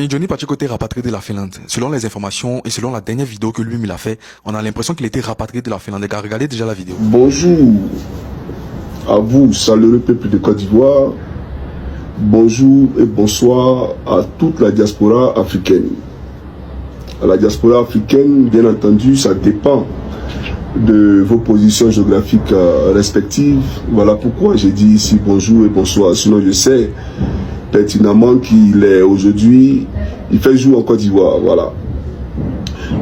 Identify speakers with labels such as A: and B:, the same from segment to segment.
A: amis, Johnny Pacheco était rapatrié de la Finlande. Selon les informations et selon la dernière vidéo que lui-même il a fait, on a l'impression qu'il était rapatrié de la Finlande. Regardez déjà la vidéo.
B: Bonjour à vous, chaleureux peuple de Côte d'Ivoire. Bonjour et bonsoir à toute la diaspora africaine. À la diaspora africaine, bien entendu, ça dépend de vos positions géographiques respectives. Voilà pourquoi j'ai dit ici bonjour et bonsoir. Sinon, je sais pertinemment qu'il est aujourd'hui, il fait jour en Côte d'Ivoire. Voilà.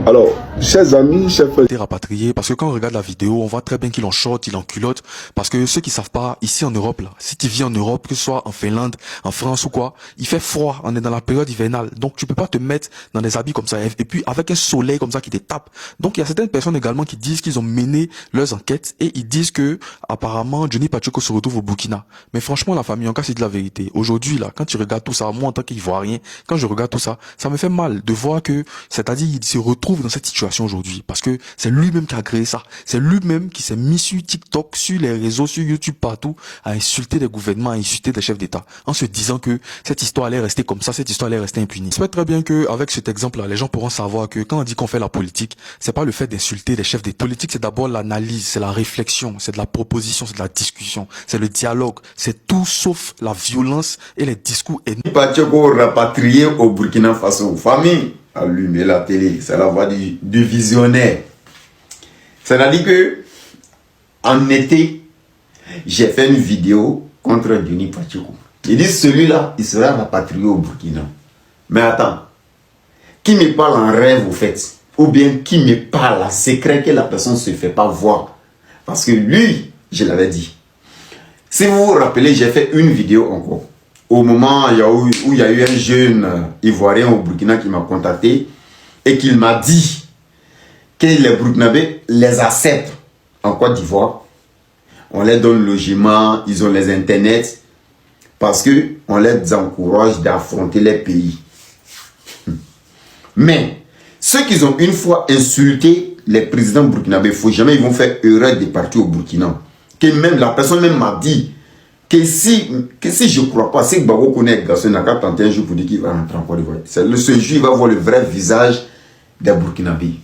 B: Alors, chers amis, chers frères.
A: Il était rapatrié parce que quand on regarde la vidéo, on voit très bien qu'il en short, il en culotte. Parce que ceux qui savent pas, ici en Europe, là, si tu vis en Europe, que ce soit en Finlande, en France ou quoi, il fait froid, on est dans la période hivernale. Donc tu peux pas te mettre dans des habits comme ça. Et puis avec un soleil comme ça qui te tape. Donc il y a certaines personnes également qui disent qu'ils ont mené leurs enquêtes et ils disent que apparemment Johnny Pacheco se retrouve au Burkina. Mais franchement la famille, en cas c'est de la vérité. Aujourd'hui là, quand tu regardes tout ça, moi en tant qu'Ivoirien, quand je regarde tout ça, ça me fait mal de voir que, c'est-à-dire il se retrouve dans cette situation aujourd'hui parce que c'est lui-même qui a créé ça. C'est lui-même qui s'est mis sur TikTok, sur les réseaux, sur YouTube, partout, à insulter des gouvernements, à insulter des chefs d'État, en se disant que cette histoire allait rester comme ça, cette histoire allait rester impunie. J'espère très bien que avec cet exemple-là, les gens pourront savoir que quand on dit qu'on fait la politique, c'est pas le fait d'insulter des chefs d'État. Politique, c'est d'abord l'analyse, c'est la réflexion, c'est de la proposition, c'est de la discussion, c'est le dialogue, c'est tout sauf la violence et les discours haineux.
C: Pacheco rapatrié au Burkina Faso. Famille, allumez la télé, c'est la voix du visionnaire. C'est-à-dire que, en été, j'ai fait une vidéo contre Johnny Pacheco. Il dit celui-là, il sera rapatrié au Burkina. Mais attends, qui me parle en rêve au fait? Ou bien qui me parle en secret que la personne ne se fait pas voir? Parce que lui, je l'avais dit. Si vous vous rappelez, j'ai fait une vidéo encore. Au moment où il y a eu un jeune Ivoirien au Burkina qui m'a contacté et qu'il m'a dit que les Burkinabés les acceptent en Côte d'Ivoire. On leur donne le logement, ils ont les internets, parce qu'on les encourage d'affronter les pays. Mais, ceux qui ont une fois insulté les présidents burkinabés, il ne faut jamais, ils vont faire erreur de partir au Burkina. Que même, la personne même m'a dit que si je ne crois pas, si Gbagbo connaît Gasson, il n'a qu'à tenter un jour pour dire qu'il va rentrer en Côte d'Ivoire. Ce jour, il va voir le vrai visage des Burkinabés.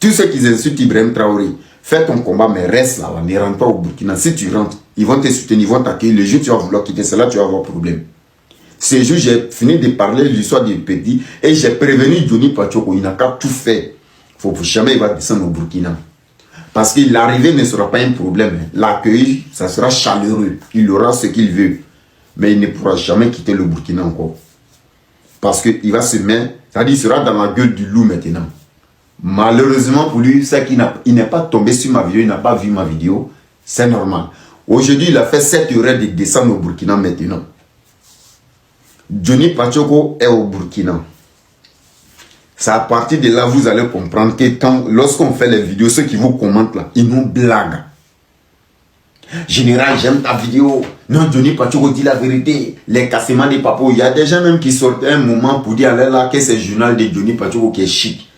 C: Tous ceux qui insultent Ibrahim Traoré, fais ton combat, mais reste là, ne rentre pas au Burkina. Si tu rentres, ils vont te soutenir, ils vont t'accueillir. Le jour tu vas vouloir quitter, c'est là que tu vas avoir problème. Ce jour, j'ai fini de parler de l'histoire du petit et j'ai prévenu Johnny Pacheco, il n'a qu'à tout faire. Il ne faut jamais il va descendre au Burkina. Parce que l'arrivée ne sera pas un problème. L'accueil, ça sera chaleureux. Il aura ce qu'il veut. Mais il ne pourra jamais quitter le Burkina encore. Parce qu'il va se mettre, c'est-à-dire il sera dans la gueule du loup maintenant. Malheureusement pour lui, c'est qu'il n'est pas tombé sur ma vidéo, il n'a pas vu ma vidéo. C'est normal. Aujourd'hui, il a fait 7 heures de descendre au Burkina maintenant. Johnny Pacheco est au Burkina. C'est à partir de là, vous allez comprendre que lorsqu'on fait les vidéos, ceux qui vous commentent là, ils nous blaguent. Général, j'aime ta vidéo. Non, Johnny Pacheco dit la vérité. Les cassements des papos. Il y a des gens même qui sortaient un moment pour dire là que c'est le journal de Johnny Pacheco qui est chic.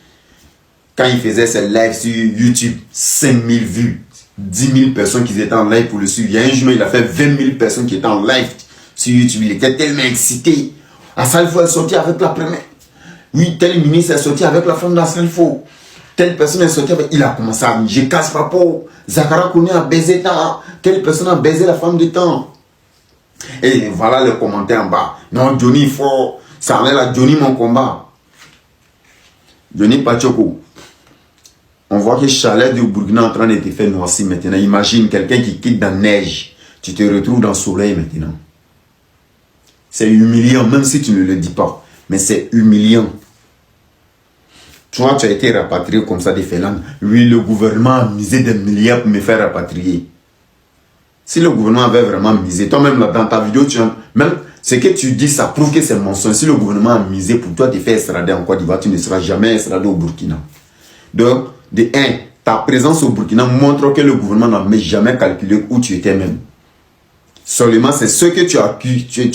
C: Quand il faisait ses lives sur YouTube, 5000 vues, 10 000 personnes qui étaient en live pour le suivre. Il y a un jour, il a fait 20 000 personnes qui étaient en live sur YouTube. Il était tellement excité. Assalfo est sorti avec la première. Oui, tel ministre est sorti avec la femme d'Assalfo. Telle personne est sortie avec... Il a commencé à dire, je casse pas peau. Zakara Kone a baisé tant. Telle personne a baisé la femme de temps. Et voilà le commentaire en bas. Non, Johnny, il faut... Ça enlève à Johnny mon combat. Johnny Pacheco. On voit que Chalet du Burkina est en train de te faire noircir maintenant. Imagine quelqu'un qui quitte dans la neige. Tu te retrouves dans le soleil maintenant. C'est humiliant, même si tu ne le dis pas. Mais c'est humiliant. Toi, tu as été rapatrié comme ça des Finlande. Oui, le gouvernement a misé des milliards pour me faire rapatrier. Si le gouvernement avait vraiment misé, toi-même dans ta vidéo, même ce que tu dis, ça prouve que c'est mensonge. Si le gouvernement a misé pour toi te faire extrader en Côte d'Ivoire, tu ne seras jamais extradé au Burkina. Donc, de 1, ta présence au Burkina montre que le gouvernement n'a jamais calculé où tu étais même. Seulement, c'est ceux que tu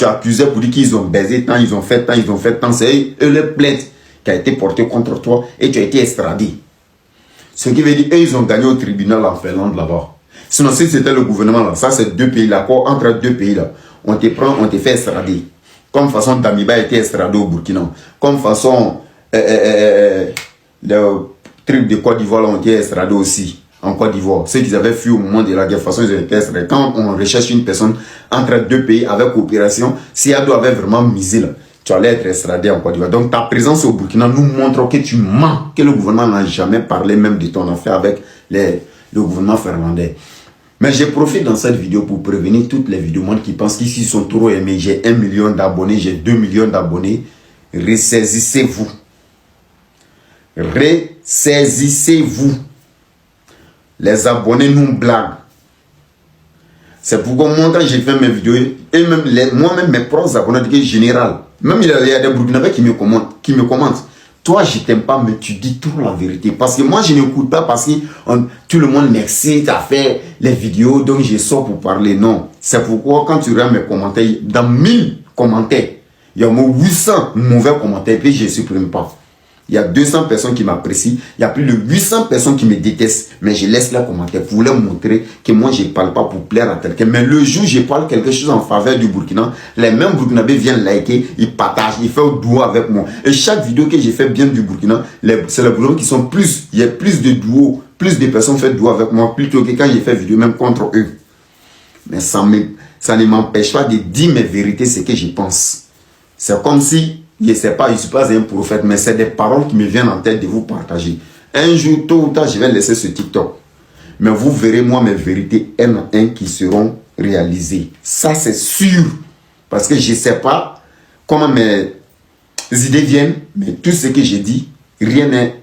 C: accusais pour dire qu'ils ont baisé tant, ils ont fait tant, c'est eux les plaintes qui a été portée contre toi et tu as été extradé. Ce qui veut dire qu'ils ont gagné au tribunal en Finlande là-bas. Sinon, si c'était le gouvernement là, ça c'est 2 pays là, entre 2 pays là, on te prend, on te fait extrader. Comme façon Damiba a été extradé au Burkina. Comme façon le truc de Côte d'Ivoire ont été extradés aussi en Côte d'Ivoire. Ceux qui avaient fui au moment de la guerre, de toute façon ils ont été extradés. Quand on recherche une personne entre deux pays avec coopération, si Ado avait vraiment misé là, tu allais être extradé en Côte d'Ivoire. Donc ta présence au Burkina nous montre que tu mens, que le gouvernement n'a jamais parlé même de ton affaire avec le gouvernement finlandais. Mais je profite dans cette vidéo pour prévenir toutes les vidéomondes qui pensent qu'ici sont trop aimés. J'ai 1 million d'abonnés, j'ai 2 millions d'abonnés. Ressaisissez-vous. Ressaisissez-vous. Les abonnés nous blaguent. C'est pourquoi moi, quand j'ai fait mes vidéos, et même moi-même, mes propres abonnés, de général, même il y a des Burkinabés qui me commentent. Toi, je t'aime pas, mais tu dis toujours la vérité. Parce que moi, je n'écoute pas parce que tout le monde m'excite à faire les vidéos, donc je sors pour parler. Non. C'est pourquoi, quand tu regardes mes commentaires, dans 1000 commentaires, il y a au moins 800 mauvais commentaires, puis je ne supprime pas. Il y a 200 personnes qui m'apprécient, il y a plus de 800 personnes qui me détestent, mais je laisse leurs commentaires pour leur montrer que moi je ne parle pas pour plaire à quelqu'un. Mais le jour où je parle quelque chose en faveur du Burkina, les mêmes Burkinabés viennent liker, ils partagent, ils font duo avec moi. Et chaque vidéo que j'ai fait bien du Burkina, c'est les Burkinabés qui sont plus, il y a plus de duos, plus de personnes font duo avec moi, plutôt que quand j'ai fait vidéo même contre eux. Mais ça ne m'empêche pas de dire mes vérités, ce que je pense. C'est comme si, je ne sais pas, je ne suis pas un prophète, mais c'est des paroles qui me viennent en tête de vous partager. Un jour, tôt ou tard, je vais laisser ce TikTok. Mais vous verrez, moi, mes vérités, un à un, qui seront réalisées. Ça, c'est sûr. Parce que je ne sais pas comment mes idées viennent, mais tout ce que j'ai dit, rien n'est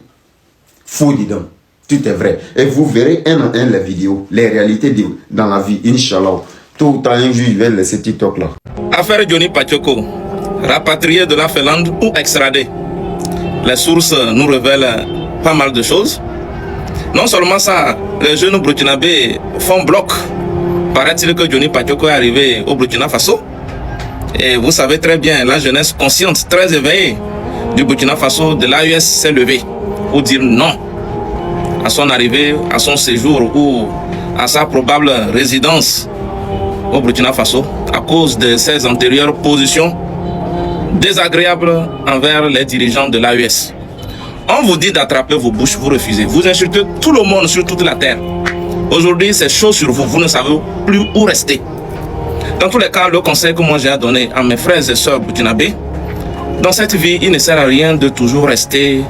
C: faux dedans. Tout est vrai. Et vous verrez un à un les vidéos, les réalités dans la vie, Inch'Allah. Tôt ou tard, un jour, je vais laisser TikTok là.
D: Affaire Johnny Pacheco. Rapatrié de la Finlande ou extradé. Les sources nous révèlent pas mal de choses. Non seulement ça, les jeunes burkinabés font bloc. Paraît-il que Johnny Pacheco est arrivé au Burkina Faso. Et vous savez très bien, la jeunesse consciente, très éveillée du Burkina Faso, de l'AES s'est levée pour dire non à son arrivée, à son séjour ou à sa probable résidence au Burkina Faso à cause de ses antérieures positions désagréable envers les dirigeants de l'AES. On vous dit d'attraper vos bouches, vous refusez. Vous insultez tout le monde sur toute la terre. Aujourd'hui, c'est chaud sur vous, vous ne savez plus où rester. Dans tous les cas, le conseil que moi j'ai à donner à mes frères et sœurs burkinabés, dans cette vie, il ne sert à rien de toujours rester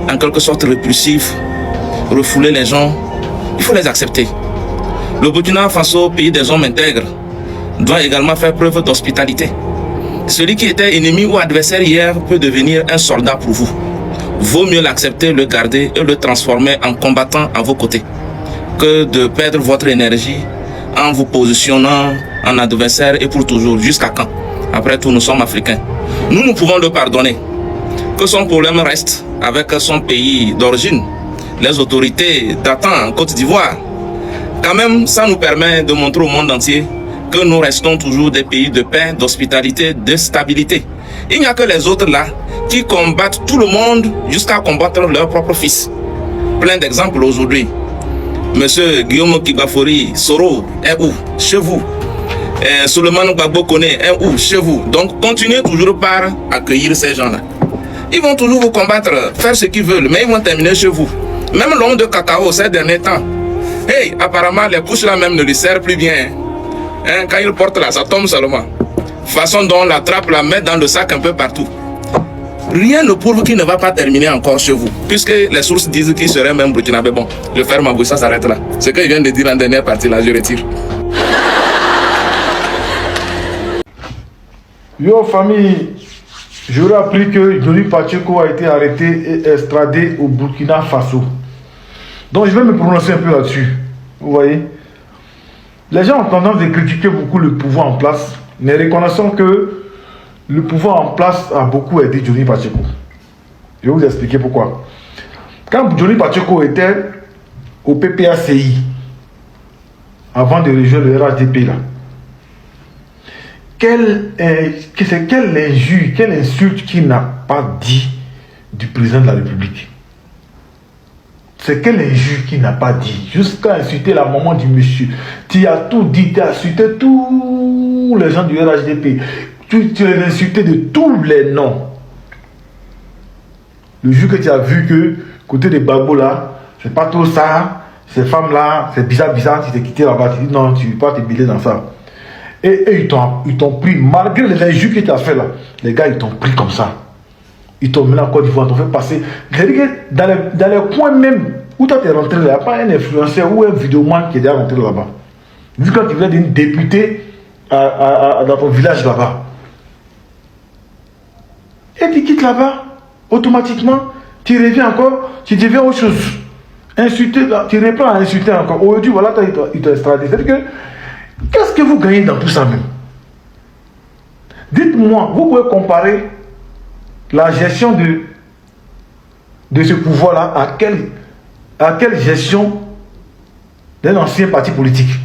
D: en quelque sorte répulsif, refouler les gens. Il faut les accepter. Le Burkina Faso, pays des hommes intègres, doit également faire preuve d'hospitalité. Celui qui était ennemi ou adversaire hier peut devenir un soldat pour vous. Vaut mieux l'accepter, le garder et le transformer en combattant à vos côtés que de perdre votre énergie en vous positionnant en adversaire et pour toujours. Jusqu'à quand? Après tout, nous sommes africains. Nous pouvons le pardonner. Que son problème reste avec son pays d'origine, les autorités datant en Côte d'Ivoire. Quand même, ça nous permet de montrer au monde entier que nous restons toujours des pays de paix, d'hospitalité, de stabilité. Il n'y a que les autres là qui combattent tout le monde jusqu'à combattre leur propre fils. Plein d'exemples aujourd'hui. Monsieur Guillaume Kibafori Soro est où? Chez vous. Souleymane Gbagbo Kone est où? Chez vous. Donc continuez toujours par accueillir ces gens-là. Ils vont toujours vous combattre, faire ce qu'ils veulent, mais ils vont terminer chez vous. Même l'homme de cacao ces derniers temps. Hey, apparemment les couches là même ne lui servent plus bien. Hein, quand il porte là, ça tombe seulement. Façon dont on l'attrape, la met dans le sac un peu partout. Rien ne prouve qu'il ne va pas terminer encore chez vous. Puisque les sources disent qu'il serait même burkinabé. Bon, je ferme ma bouche, ça s'arrête là. Ce que je viens de dire en dernière partie là, je retire.
E: Yo famille, j'aurais appris que Johnny Pacheco a été arrêté et extradé au Burkina Faso. Donc je vais me prononcer un peu là-dessus. Vous voyez? Les gens ont tendance à critiquer beaucoup le pouvoir en place, mais reconnaissons que le pouvoir en place a beaucoup aidé Johnny Pacheco. Je vais vous expliquer pourquoi. Quand Johnny Pacheco était au PPACI, avant de rejoindre le RHDP là, quelle injure, quelle insulte qu'il n'a pas dit du président de la République. C'est quelle injure qu'il n'a pas dit, jusqu'à insulter la maman du monsieur. Tu as tout dit, tu as insulté tous les gens du RHDP. tu les insultais de tous les noms. Le jour que tu as vu que, côté des babos là, c'est pas trop ça, ces femmes là, c'est bizarre, tu t'es quitté là-bas, tu dis non, tu ne veux pas te mêler dans ça. Et ils t'ont pris, malgré les injures que tu as fait là, les gars, ils t'ont pris comme ça. Ils t'ont mis en Côte d'Ivoire, t'ont fait passer. C'est-à-dire que dans les coins même où toi tu es rentré, il n'y a pas un influenceur ou un vidéoman qui est déjà rentré là-bas. Vu que tu viens d'une députée dans ton village là-bas. Et tu quittes là-bas, automatiquement, tu reviens encore, tu deviens autre chose. Insulter, tu reprends à insulter encore. Aujourd'hui, voilà, il t'a extradé. C'est-à-dire que, qu'est-ce que vous gagnez dans tout ça même? Dites-moi, vous pouvez comparer la gestion de ce pouvoir-là à quelle gestion d'un ancien parti politique?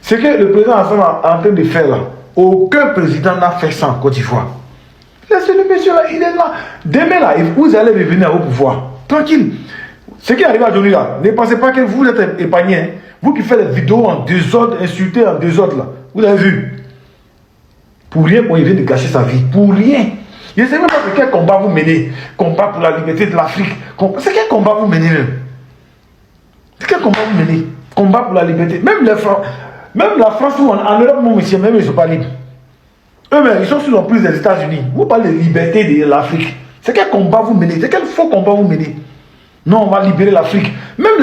E: Ce que le président Hassan est en train de faire là, aucun président n'a fait ça en Côte d'Ivoire. Laissez le monsieur là, il est là. Demain là, vous allez revenir au pouvoir. Tranquille. Ce qui arrive à Johnny là, ne pensez pas que vous êtes épargné. Hein. Vous qui faites des vidéos en désordre, insultés en désordre là. Vous avez vu. Pour rien qu'on vient de gâcher sa vie. Pour rien. Je ne sais même pas quel combat vous menez. Combat pour la liberté de l'Afrique. C'est quel combat vous menez même? C'est quel combat vous menez? Combat pour la liberté. Même la France ou en Europe, mon monsieur, même ils ne sont pas libres. Eux-mêmes, ils sont sous l'emprise des États-Unis. Vous parlez de liberté de l'Afrique. C'est quel combat vous menez? C'est quel faux combat vous menez? Non, on va libérer l'Afrique. Même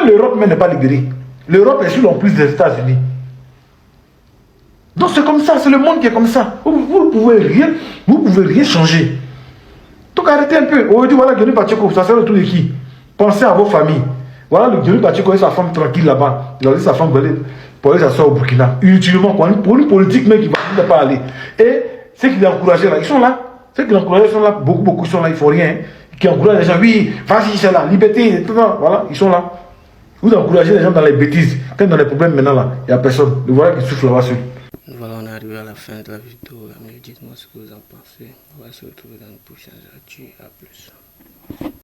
E: l'Europe n'est pas libérée. L'Europe est sous l'emprise des États-Unis. Donc c'est comme ça, c'est le monde qui est comme ça. Vous ne pouvez rien changer. Donc arrêtez un peu. Aujourd'hui, voilà, Johnny Pacheco, ça sert le tout de qui? Pensez à vos familles. Voilà, le Johnny Pacheco et sa femme tranquille là-bas. Il a laissé sa femme pour aller s'asseoir au Burkina. Inutilement, pour une politique même qui ne va pas aller. Et ceux qui l'encouragent là, ils sont là. Ceux qui l'encouragent sont là, beaucoup sont là, ils ne font rien. Qui encouragent les gens, oui, vas-y, c'est là, liberté, tout ça. Voilà, ils sont là. Vous encouragez les gens dans les bêtises. Quand dans les problèmes maintenant là, il n'y a personne. Le voilà qui souffle là-bas sur.
F: Voilà, on est arrivé à la fin de la vidéo. Dites-moi ce que vous en pensez. On va se retrouver dans une prochaine actu. À plus.